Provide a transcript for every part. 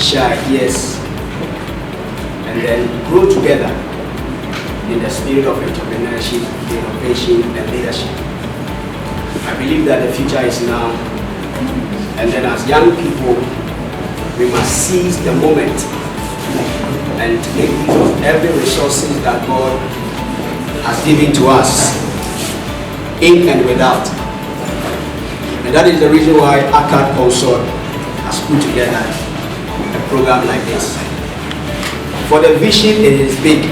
share ideas, and then grow together in the spirit of entrepreneurship, innovation, and leadership. I believe that the future is now, and then as young people, we must seize the moment and make use of every resources that God has given to us, in and without. And that is the reason why Accad Consult has put together a program like this. For the vision, it is big.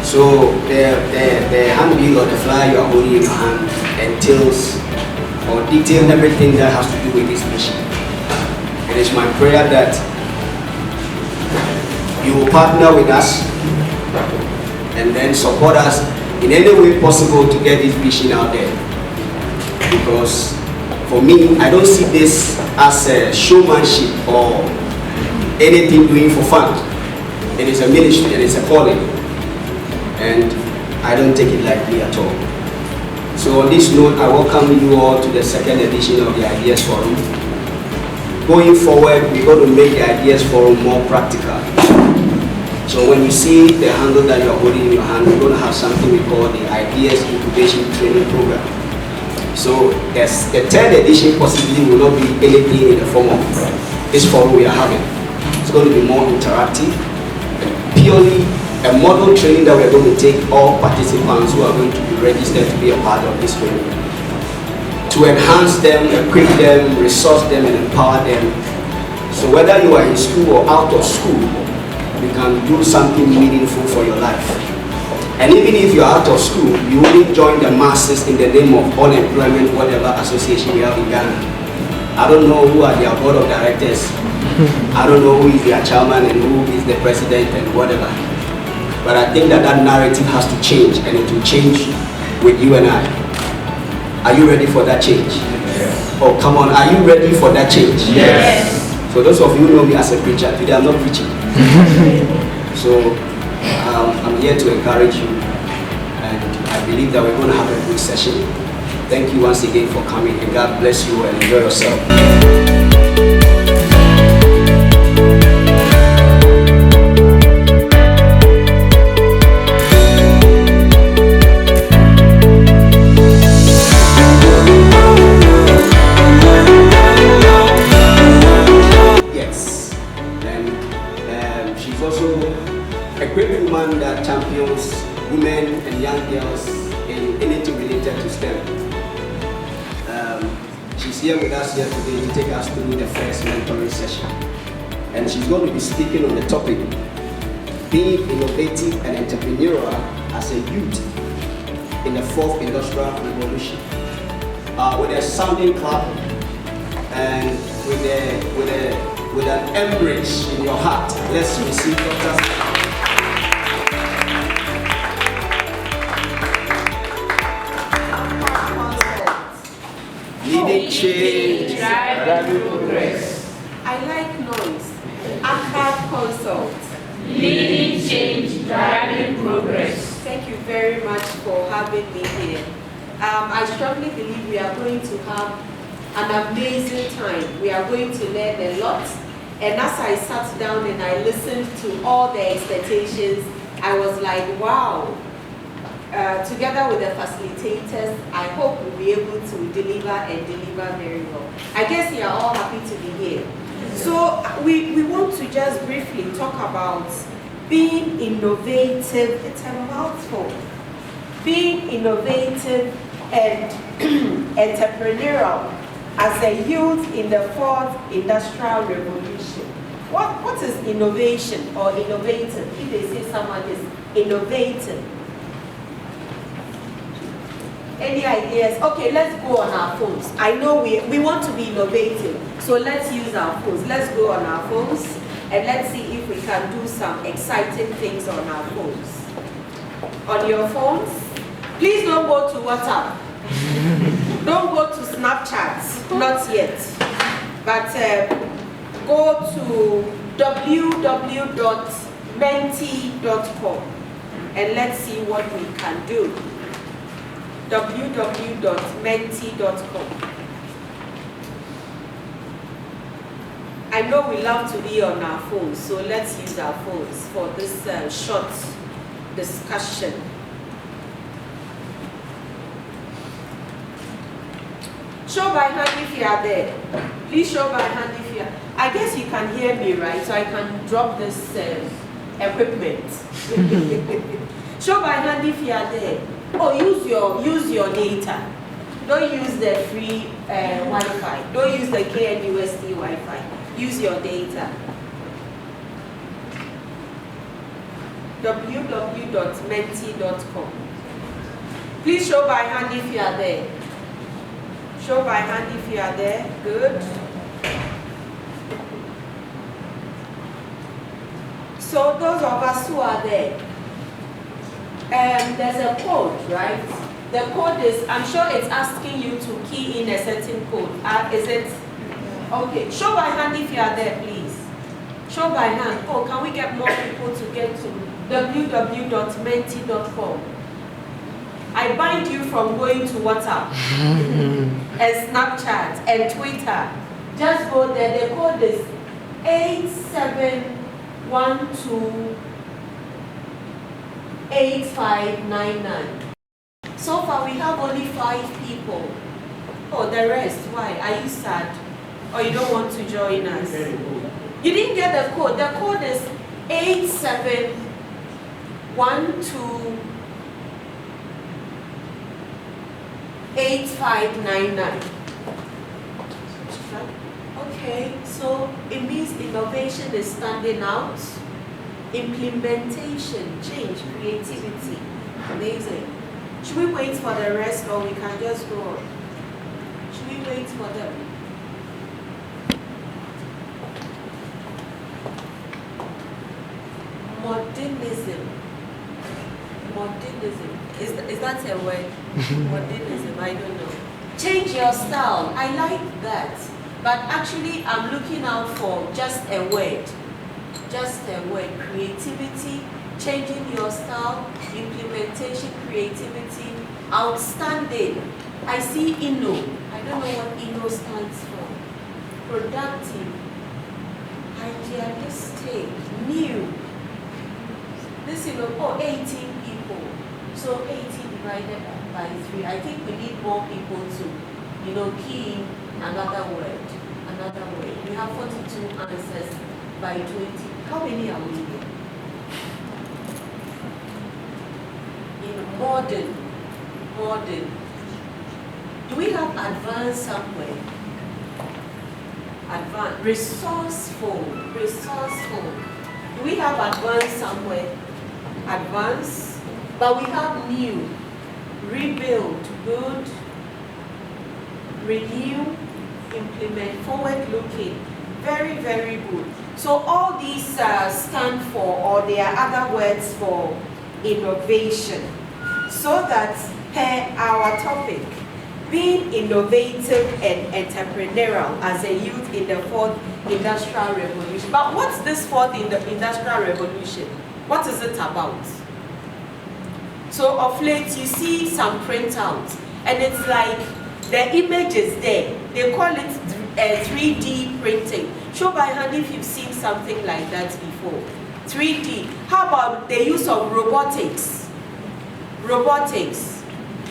So the handbill or the flyer you are holding in your hand entails or details everything that has to do with this mission. It is my prayer that you will partner with us and then support us in any way possible to get this vision out there. Because for me, I don't see this as a showmanship or anything doing for fun. It is a ministry and it's a calling. And I don't take it lightly at all. So on this note, I welcome you all to the second edition of the Ideas Forum. Going forward, we're going to make the Ideas Forum more practical. So when you see the handle that you're holding in your hand, we're going to have something we call the Ideas Incubation Training Program. So the third edition possibly will not be anything in the form of this forum we are having. It's going to be more interactive, purely a model training that we're going to take all participants who are going to be registered to be a part of this training, to enhance them, equip them, resource them, and empower them. So whether you are in school or out of school, you can do something meaningful for your life. And even if you're out of school, you wouldn't join the masses in the name of unemployment, whatever association we have in Ghana. I don't know who are their board of directors. I don't know who is their chairman and who is the president and whatever. But I think that that narrative has to change, and it will change with you and I. Are you ready for that change? Yes. Oh, come on, are you ready for that change? Yes. So those of you who know me as a preacher, today I'm not preaching. So I'm here to encourage you, and I believe that we're going to have a good session. Thank you once again for coming, and God bless you and enjoy yourself. A great woman that champions women and young girls in anything related to STEM. She's here with us here today to take us through the first mentoring session. And she's going to be speaking on the topic, being innovative and entrepreneurial as a youth in the fourth industrial revolution. With a sounding clap and with an embrace in your heart, let's receive Dr. Leading change, driving progress. I like noise. Accad Consult. Leading change, driving progress. Thank you very much for having me here. I strongly believe we are going to have an amazing time. We are going to learn a lot. And as I sat down and I listened to all the expectations, I was like, wow. Together with the facilitators, I hope we'll be able to deliver and deliver very well. I guess you are all happy to be here. So we want to just briefly talk about being innovative. It's a mouthful. Being innovative and entrepreneurial as a youth in the fourth industrial revolution. What is innovation or innovative? If they say someone is innovative. Any ideas? Okay, let's go on our phones. I know we want to be innovative, so let's use our phones. Let's go on our phones and let's see if we can do some exciting things on our phones. On your phones, please don't go to WhatsApp. Don't go to Snapchat, not yet. But go to www.menti.com and let's see what we can do. www.menti.com. I know we love to be on our phones, so let's use our phones for this short discussion. Show by hand if you are there. Please show by hand if you are. I guess you can hear me, right? So I can drop this equipment. Show by hand if you are there. Oh, use your data. Don't use the free Wi-Fi. Don't use the KNUST Wi-Fi. Use your data. www.menti.com. Please show by hand if you are there. Show by hand if you are there. Good. So those of us who are there, there's a code, right? The code is, I'm sure it's asking you to key in a certain code. Is it? Okay. Show by hand if you are there, please. Show by hand. Oh, can we get more people to get to www.menti.com? I bind you from going to WhatsApp and Snapchat and Twitter. Just go there. The code is 87128599. So far we have only 5 people. Oh, the rest, why? Are you sad? Or you don't want to join us? You didn't get the code. The code is 87128599. Okay, so it means innovation is standing out. Implementation, change, creativity. Amazing. Should we wait for the rest or we can just go on? Should we wait for them? Modernism. Modernism. Is that a word? Modernism, I don't know. Change your style. I like that. But actually, I'm looking out for just a word. Just a word. Creativity, changing your style, implementation, creativity, outstanding. I see INNO. I don't know what INNO stands for. Productive, idealistic, new. This, 18 people. So 18 divided by 3. I think we need more people to, key in another word. Another word. We have 42 answers by 20. How many are we here? Modern. Do we have advanced somewhere? Advanced. Resourceful. Do we have advanced somewhere? Advanced. But we have new. Rebuild. Good. Renew. Implement. Forward-looking. Very, very good. So all these stand for, or there are other words for, innovation. So that our topic, being innovative and entrepreneurial as a youth in the 4th Industrial Revolution. But what's this 4th Industrial Revolution? What is it about? So of late you see some printouts and it's like the image is there. They call it 3D printing. Show by hand if you've seen something like that before. 3D. How about the use of robotics? Robotics.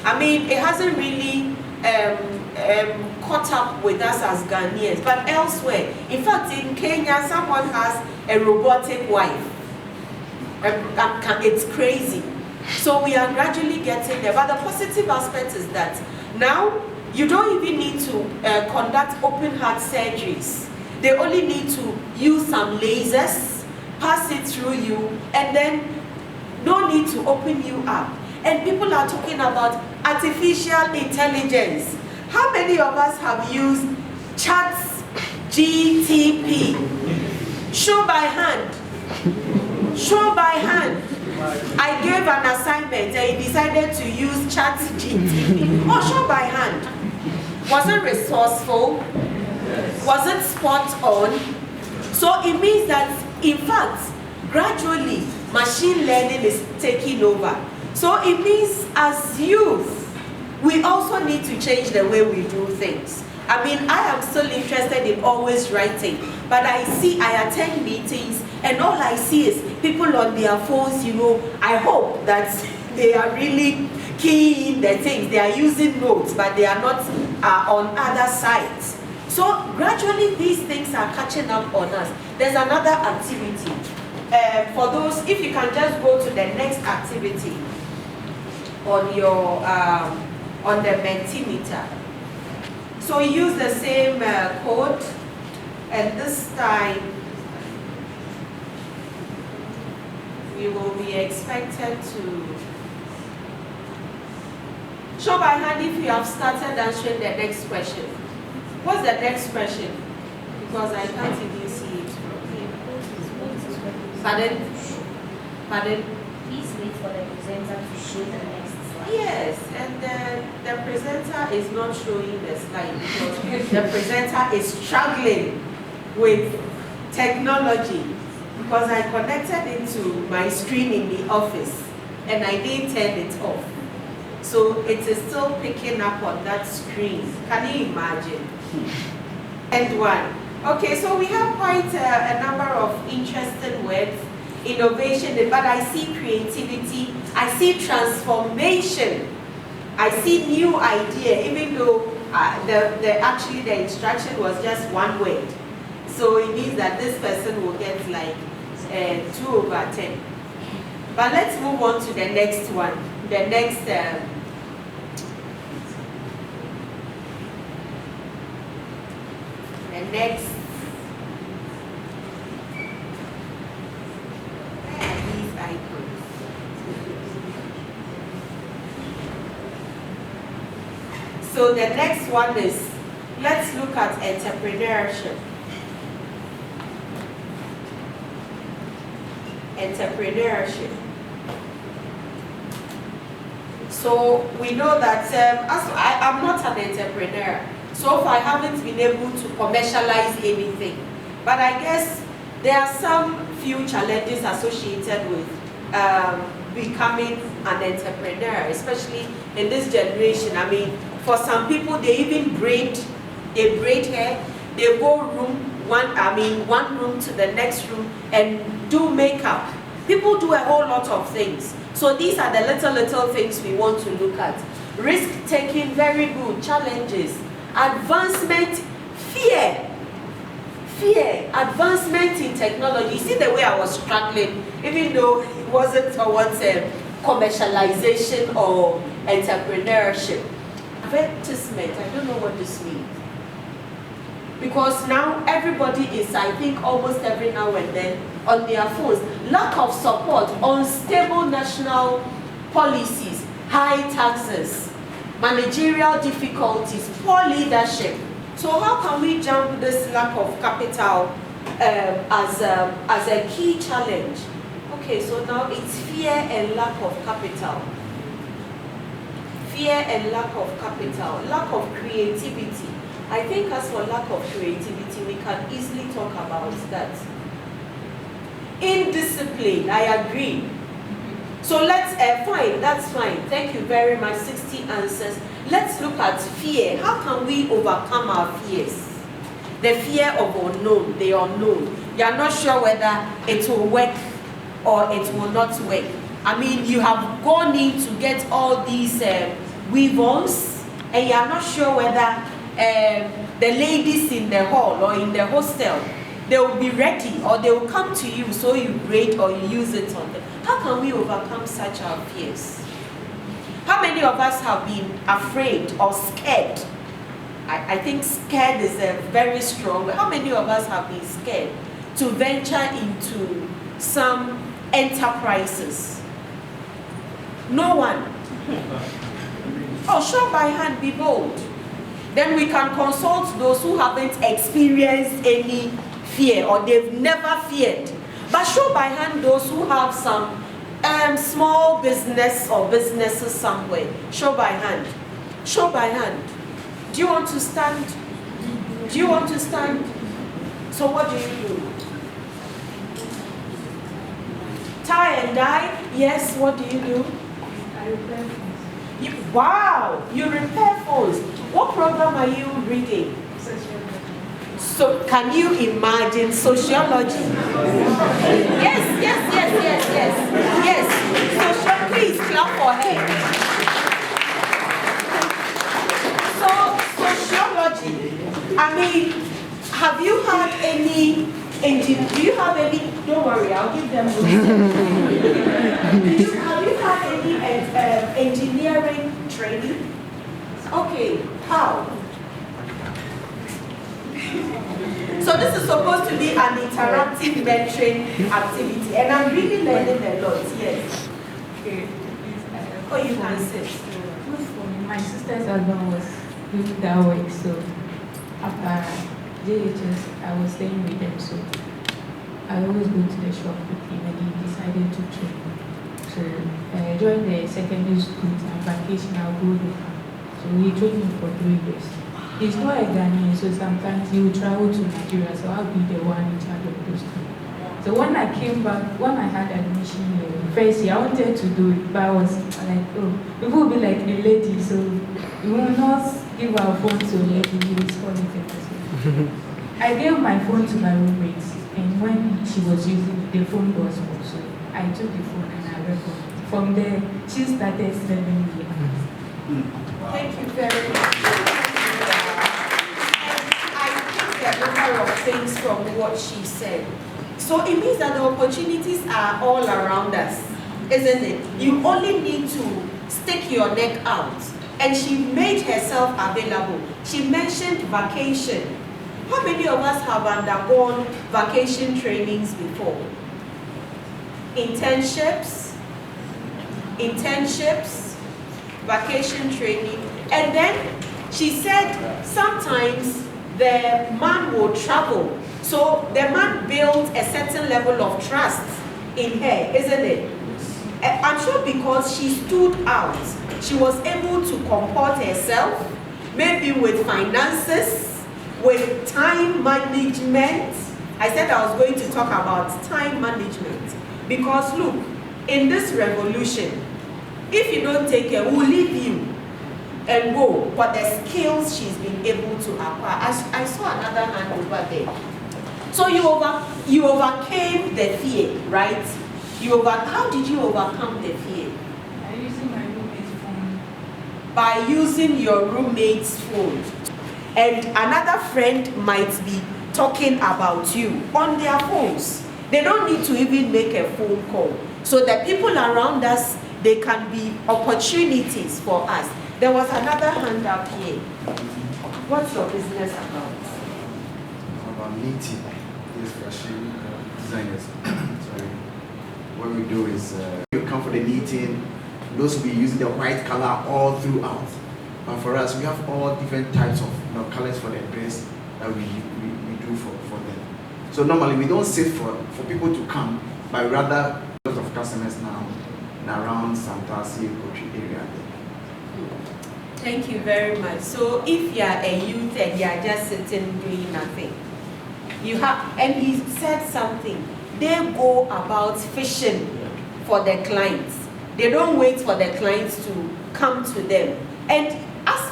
I mean, it hasn't really caught up with us as Ghanaians, but elsewhere. In fact, in Kenya, someone has a robotic wife. It's crazy. So we are gradually getting there. But the positive aspect is that now you don't even need to conduct open heart surgeries. They only need to use some lasers, pass it through you, and then no need to open you up. And people are talking about artificial intelligence. How many of us have used ChatGPT? Show by hand. Show by hand. I gave an assignment and he decided to use ChatGPT. Oh, show by hand. Was it resourceful? Was it spot on? So it means that, in fact, gradually, machine learning is taking over. So it means as youth, we also need to change the way we do things. I mean, I am still interested in always writing, but I attend meetings, and all I see is people on their phones, you know. I hope that they are really key in the things. They are using notes, but they are not on other sites. So gradually these things are catching up on us. There's another activity. For those, if you can just go to the next activity on your on the Mentimeter. So use the same code, and this time we will be expected to show by hand if you have started answering the next question. What's the next question? Because I can't even see it from here. Pardon? Pardon? Please wait for the presenter to show the next slide. Yes, and the presenter is not showing the slide because the presenter is struggling with technology, because I connected into my screen in the office and I didn't turn it off. So it is still picking up on that screen. Can you imagine? And one. Okay, so we have quite a number of interesting words. Innovation, but I see creativity, I see transformation, I see new idea, even though actually the instruction was just one word. So it means that this person will get like 2/10. But let's move on to the next one. The next these icons. So the next one is, let's look at entrepreneurship. Entrepreneurship. So we know that I'm not an entrepreneur. So far I haven't been able to commercialize anything. But I guess there are some few challenges associated with becoming an entrepreneur, especially in this generation. I mean, for some people, they even braid hair, they go one room to the next room and do makeup. People do a whole lot of things. So these are the little things we want to look at. Risk taking, very good. Challenges. Advancement, fear. Advancement in technology. You see the way I was struggling, even though it wasn't towards commercialization or entrepreneurship. Advertisement, I don't know what this means. Because now everybody is, I think, almost every now and then on their phones. Lack of support, unstable national policies, high taxes, managerial difficulties, poor leadership. So how can we jump this lack of capital as a key challenge? Okay, so now it's fear and lack of capital. Fear and lack of capital, lack of creativity. I think as for lack of creativity, we can easily talk about that. Indiscipline, I agree. So let's, fine, that's fine. Thank you very much, 60 answers. Let's look at fear. How can we overcome our fears? The fear of unknown, the unknown. You are not sure whether it will work or it will not work. I mean, you have gone in to get all these weave-ons, and you are not sure whether the ladies in the hall or in the hostel, they will be ready or they will come to you, so you braid or you use it on them. How can we overcome such our fears? How many of us have been afraid or scared? I think scared is a very strong word. How many of us have been scared to venture into some enterprises? No one. Oh, show by hand, be bold. Then we can consult those who haven't experienced any fear or they've never feared. But show by hand those who have some small business or businesses somewhere. Show by hand. Show by hand. Do you want to stand? Do you want to stand? So what do you do? Tie and dye? Yes, what do you do? Wow, you repair phones. What program are you reading? So can you imagine sociology? Yes. Social, please clap for her. So sociology. I mean, have you had any? Do you have any? Don't worry, I'll give them. Have you had any engineering training? Okay, how? So this is supposed to be an interactive mentoring activity, and I'm really learning a lot. Yes. Okay. Oh, you can sit. My sister's husband was doing that work, so after JHS, I was staying with them, so I always go to the shop with him, and he decided to train me. So during the secondary school time vacation, I'll go with him. So he trained me for 3 years. He's not a Ghanaian, so sometimes he will travel to Nigeria, so I'll be the one in charge of those things. So when I came back, when I had admission here, first year, I wanted to do it, but I was like, oh, people will be like a lady, so we will not give our phone to a lady, he was calling it. I gave my phone to my roommate, and when she was using it, the phone was full, so I took the phone and I recorded. From there, she started sending me. Thank you very much. A number of things from what she said. So it means that the opportunities are all around us, isn't it? You only need to stick your neck out. And she made herself available. She mentioned vacation. How many of us have undergone vacation trainings before? Internships, vacation training. And then she said sometimes the man will travel. So the man built a certain level of trust in her, isn't it? I'm sure because she stood out, she was able to comport herself, maybe with finances, with time management. I said I was going to talk about time management. Because look, in this revolution, if you don't take care, we'll leave you and go, but the skills she's been able to acquire. I saw another hand over there. So you overcame the fear, right? How did you overcome the fear? By using my roommate's phone. By using your roommate's phone. And another friend might be talking about you on their phones. They don't need to even make a phone call. So the people around us, they can be opportunities for us. There was another hand up here. What's your business about? About meeting these fashion designers. Sorry. What we do is you come for the meeting. Those will be using the white color all throughout. And for us, we have all different types of colors for the dress that we do for them. So normally we don't sit for people to come, but rather a lot of customers now around Santasi area. Thank you very much. So if you are a youth and you are just sitting doing nothing, you have, and he said something, they go about fishing for the clients. They don't wait for the clients to come to them. And as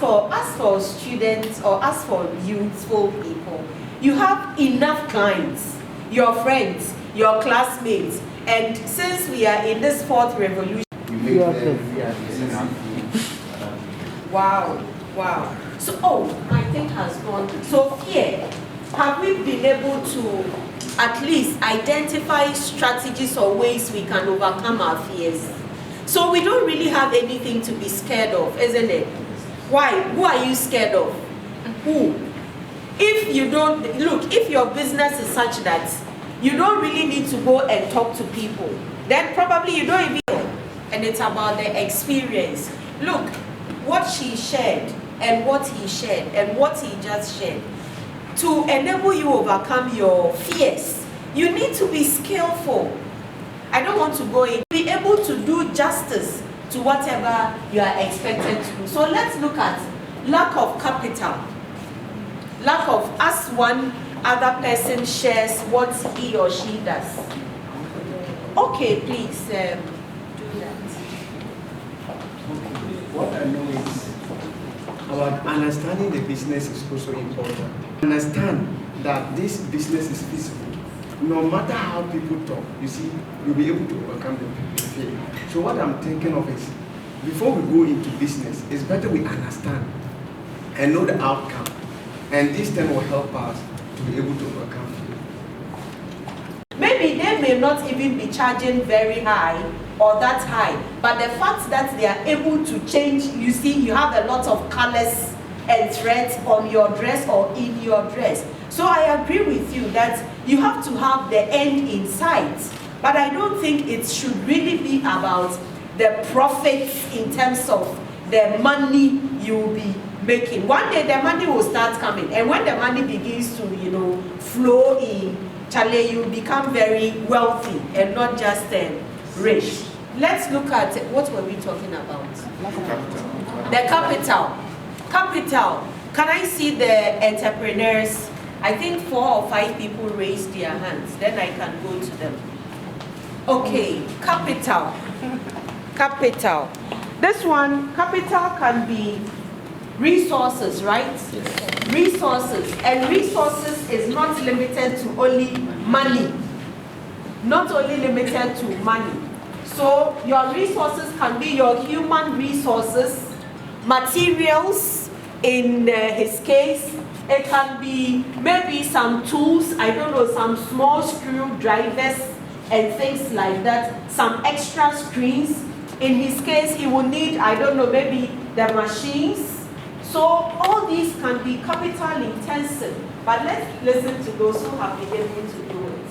for students or as for youthful people, you have enough clients, your friends, your classmates, and since we are in this fourth revolution, wow. So, my thing has gone. So here, have we been able to at least identify strategies or ways we can overcome our fears? So we don't really have anything to be scared of, isn't it? Why? Who are you scared of? Who? If you don't, look, if your business is such that you don't really need to go and talk to people, then probably you don't even know. And it's about the experience. Look, what she shared and what he shared and what he just shared. To enable you overcome your fears, you need to be skillful. I don't want to go in. Be able to do justice to whatever you are expected to do. So let's look at lack of capital. Lack of, as one other person shares what he or she does. Okay, please do that. what I know is about understanding the business is also important. Understand that this business is feasible. No matter how people talk, you see, you'll be able to overcome the fear. So what I'm thinking of is, before we go into business, it's better we understand and know the outcome. And this then will help us to be able to overcome fear. Maybe they may not even be charging very high or that high, but the fact that they are able to change, you see, you have a lot of colors and threads on your dress or in your dress. So I agree with you that you have to have the end in sight, but I don't think it should really be about the profits in terms of the money you will be making. One day the money will start coming, and when the money begins to, flow in, Charlie, you become very wealthy and not just rich. Let's look at, what were we talking about? The capital. Capital. Can I see the entrepreneurs? I think 4 or 5 people raised their hands. Then I can go to them. Okay, capital. Capital. This one, capital can be resources, right? Yes. Resources. And resources is not limited to only money. Not only limited to money. So your resources can be your human resources, materials, in his case. It can be maybe some tools, I don't know, some small screwdrivers and things like that, some extra screens. In his case, he will need, I don't know, maybe the machines. So all these can be capital intensive, but let's listen to those who have been able to do it.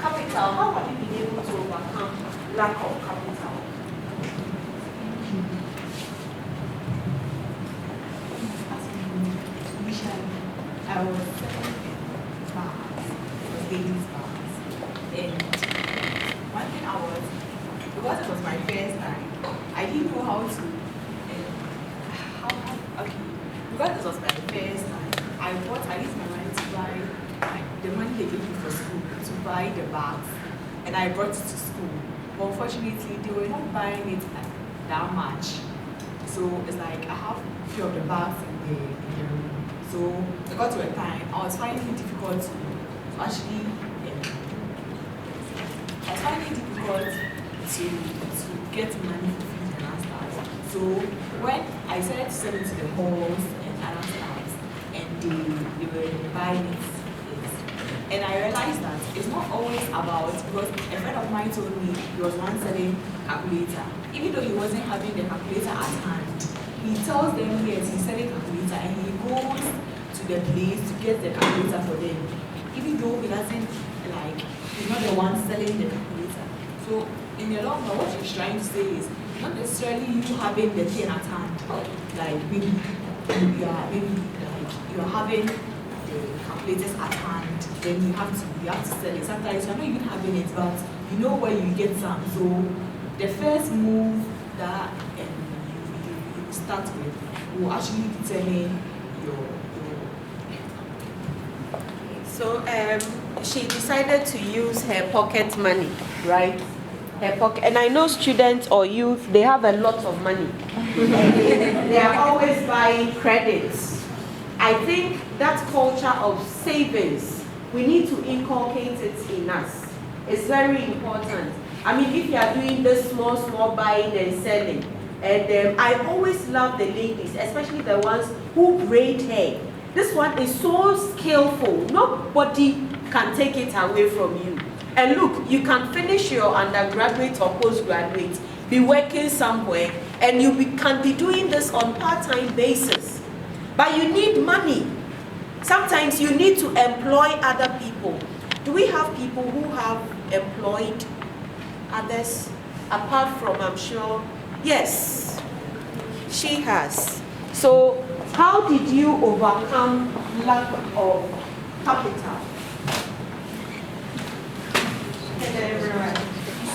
Capital, how have you been able to overcome lack of capital? I was ladies bars, and one thing because it was my first time, I didn't know how to, because it was my first time, I used my money to buy, the money they gave me for school, to buy the bags, and I brought it to school. But unfortunately, they were not buying it that much. So it's like, I have a few of the bags in the room. So it got to a time, I was finding it difficult to actually, get money for fees and other stuff. So when I started to sell it to the halls and other stuff, and they were buying it, and I realized that it's not always about, because a friend of mine told me he was once selling calculator. Even though he wasn't having the calculator at hand, he tells them, yes, he's selling calculator, and he goes to the place to get the calculator for them. Even though he doesn't, he's not the one selling the calculator. So in the long run, what he's trying to say is, not necessarily you having the thing at hand. Like maybe you are having the calculators at hand, then you have to sell it. Sometimes you're not even having it, but you know where you get some. So the first move that you start with will actually determine your. So she decided to use her pocket money, right? Her pocket, and I know students or youth, they have a lot of money. They are always buying credits. I think that culture of savings, we need to inculcate it in us. It's very important. I mean, if you are doing this small buying and selling, and I always love the ladies, especially the ones who braid hair. This one is so skillful. Nobody can take it away from you. And look, you can finish your undergraduate or postgraduate, be working somewhere, and you can be doing this on part-time basis. But you need money. Sometimes you need to employ other people. Do we have people who have employed others apart from, I'm sure? Yes, she has. So how did you overcome lack of capital? Hello everyone.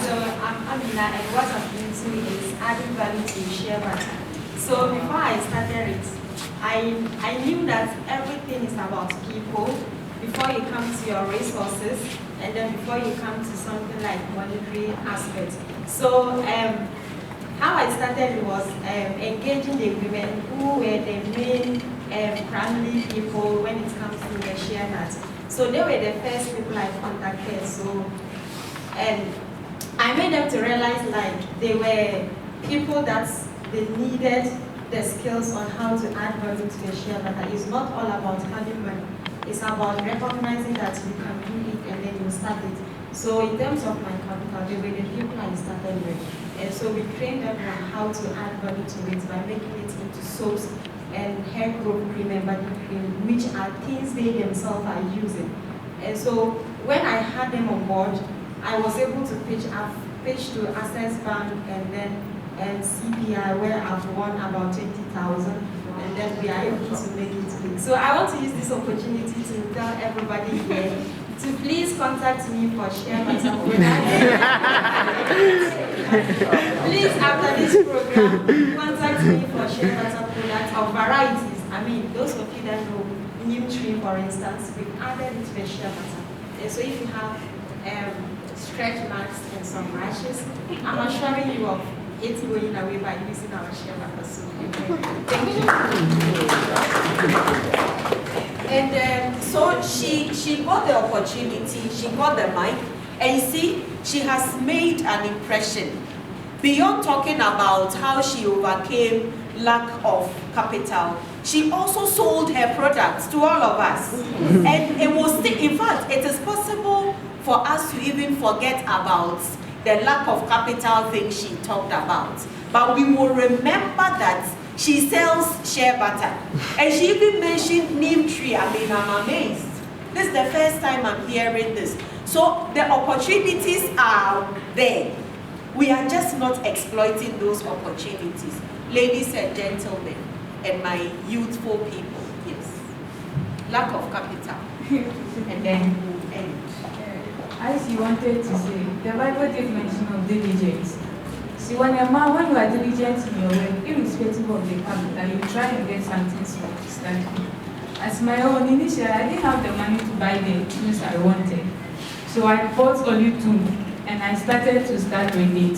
So I'm Amina, and what I'm doing to me is adding value to share matter. So before I started it, I knew that everything is about people before you come to your resources, and then before you come to something like monetary aspect. So how I started was engaging the women who were the main primary people when it comes to the share that. So they were the first people I contacted. So, and I made them to realize like they were people that they needed the skills on how to add value to the share matter. It's not all about having money. It's about recognizing that you can do it and then you start it. So in terms of my capital, they were the people I started with. And so we trained them on how to add value to it by making it into soaps and hair growth cream and body cream, which are things they themselves are using. And so when I had them on board, I was able to pitch to Access Bank and then CPI, where I've won about 20,000, and then we are able to make it big. So I want to use this opportunity to tell everybody here to please contact me for share my Please, after this program, contact me for share my products of varieties. I mean, those of you that know neem tree, for instance, we've added it to the share butter. And so if you have stretch marks and some rashes, I'm assuring you of it's going away by using our share butter soap. Thank you. And so she got the opportunity, she got the mic, and you see, she has made an impression. Beyond talking about how she overcame lack of capital, she also sold her products to all of us. And it was, in fact, it is possible for us to even forget about the lack of capital thing she talked about. But we will remember that she sells shea butter. And she even mentioned neem tree. I mean, I'm amazed. This is the first time I'm hearing this. So the opportunities are there. We are just not exploiting those opportunities. Ladies and gentlemen, and my youthful people, yes. Lack of capital. And then we'll end. As you wanted to say, the Bible did mention of diligence. See, when you are diligent in your work, irrespective of the capital, you try and get something small to start with. As my own initial, I didn't have the money to buy the tools I wanted. So I bought only 2, and I started to start with it.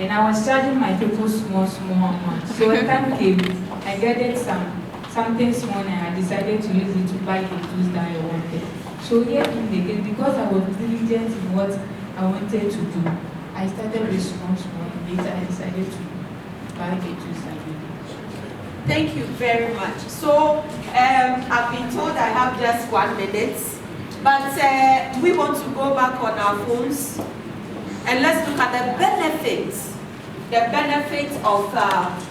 And I was charging my people small amount. So when time came, I gathered something small, and I decided to use it to buy the tools that I wanted. So here in the case, because I was diligent in what I wanted to do, I started with small, and later I decided to buy the tools I needed. Thank you very much. So I've been told I have just 1 minute, but we want to go back on our phones and let's look at the benefits of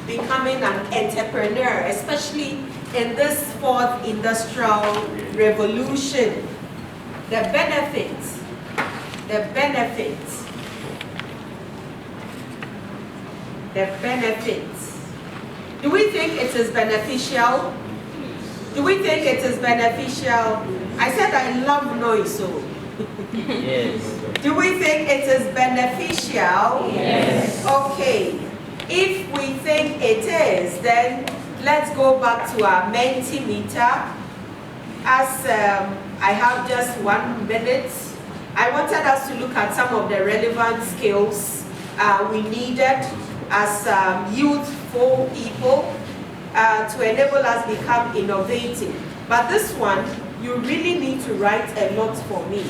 becoming an entrepreneur, especially in this 4th industrial revolution. The benefits. Do we think it is beneficial? Do we think it is beneficial? I said I love noise, so. Yes. Do we think it is beneficial? Yes. Okay. If we think it is, then let's go back to our Mentimeter. As I have just 1 minute, I wanted us to look at some of the relevant skills we needed as youthful people to enable us become innovative. But this one, you really need to write a lot for me.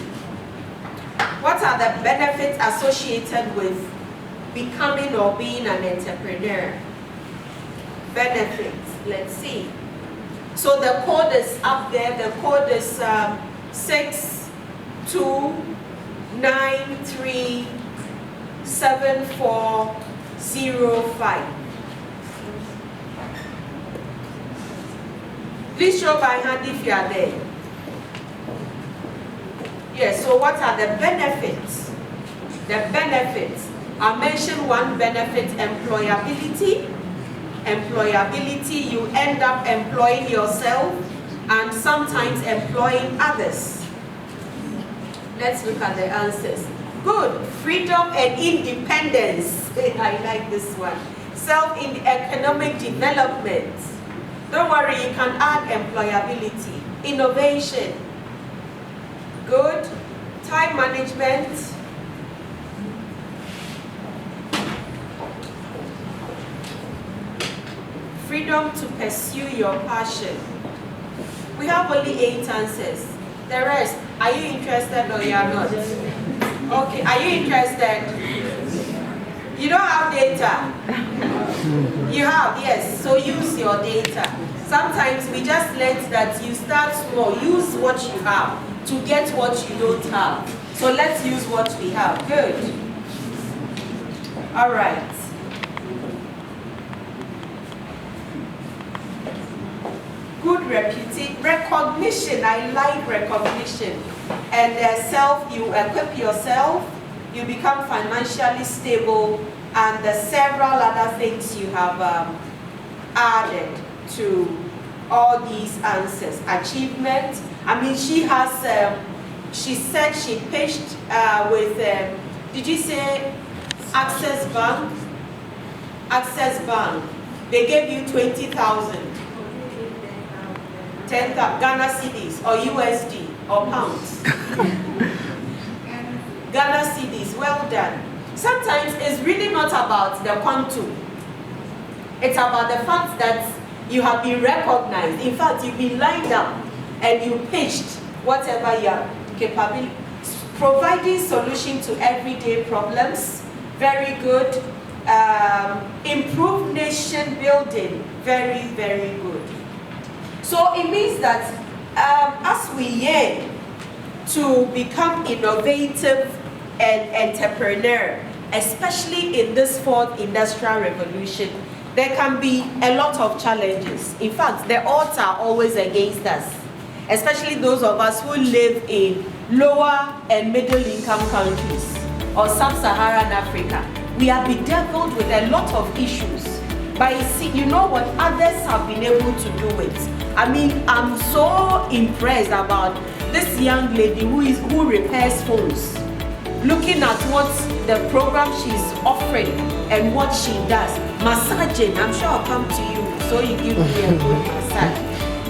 What are the benefits associated with becoming or being an entrepreneur? Benefits, let's see. So the code is up there. The code is 62937405. Please show by hand if you are there. Yes, so what are the benefits? The benefits. I'll mention one benefit, employability. Employability, you end up employing yourself and sometimes employing others. Let's look at the answers. Good, freedom and independence. I like this one. Economic development. Don't worry, you can add employability. Innovation. Good. Time management. freedom to pursue your passion. We have only 8 answers. The rest, are you interested or you are not? Okay, are you interested? You don't have data. You have, yes, so use your data. Sometimes we just learned that you start small, use what you have to get what you don't have. So let's use what we have. Good. All right. Good recognition. I like recognition. And you equip yourself, you become financially stable, and several other things you have added to all these answers. Achievement. I mean, she has, she said she pitched with, did you say Access Bank? Access Bank. They gave you 20,000. 10,000 Ghana cedis or USD or pounds. Ghana cedis, well done. Sometimes it's really not about the quantum. It's about the fact that you have been recognized. In fact, you've been lined up and you pitched whatever your capability. Providing solution to everyday problems, very good. Improved nation building, very, very good. So it means that as we yearn to become innovative and entrepreneur, especially in this 4th industrial revolution, there can be a lot of challenges. In fact, the odds are always against us, especially those of us who live in lower and middle income countries or sub-Saharan Africa. We are bedeviled with a lot of issues. But you know what? Others have been able to do it. I mean, I'm so impressed about this young lady who repairs phones. Looking at what the program she's offering and what she does. Massaging, I'm sure I'll come to you so you give me a good massage.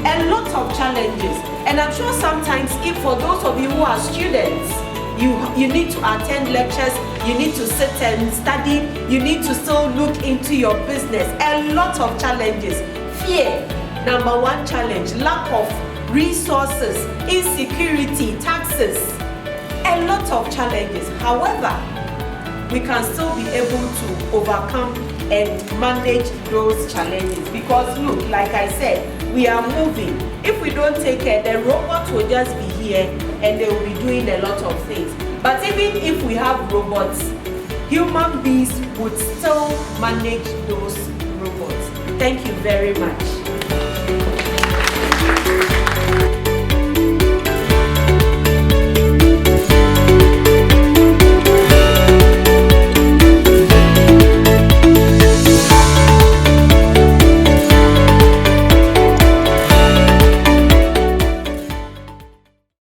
A lot of challenges. And I'm sure sometimes if for those of you who are students, you need to attend lectures, you need to sit and study, you need to still look into your business. A lot of challenges. Fear, number 1 challenge. Lack of resources, insecurity, taxes. A lot of challenges. However, we can still be able to overcome and manage those challenges. Because look, like I said, we are moving. If we don't take care, the robots will just be here and they will be doing a lot of things. But even if we have robots, human beings would still manage those robots. Thank you very much.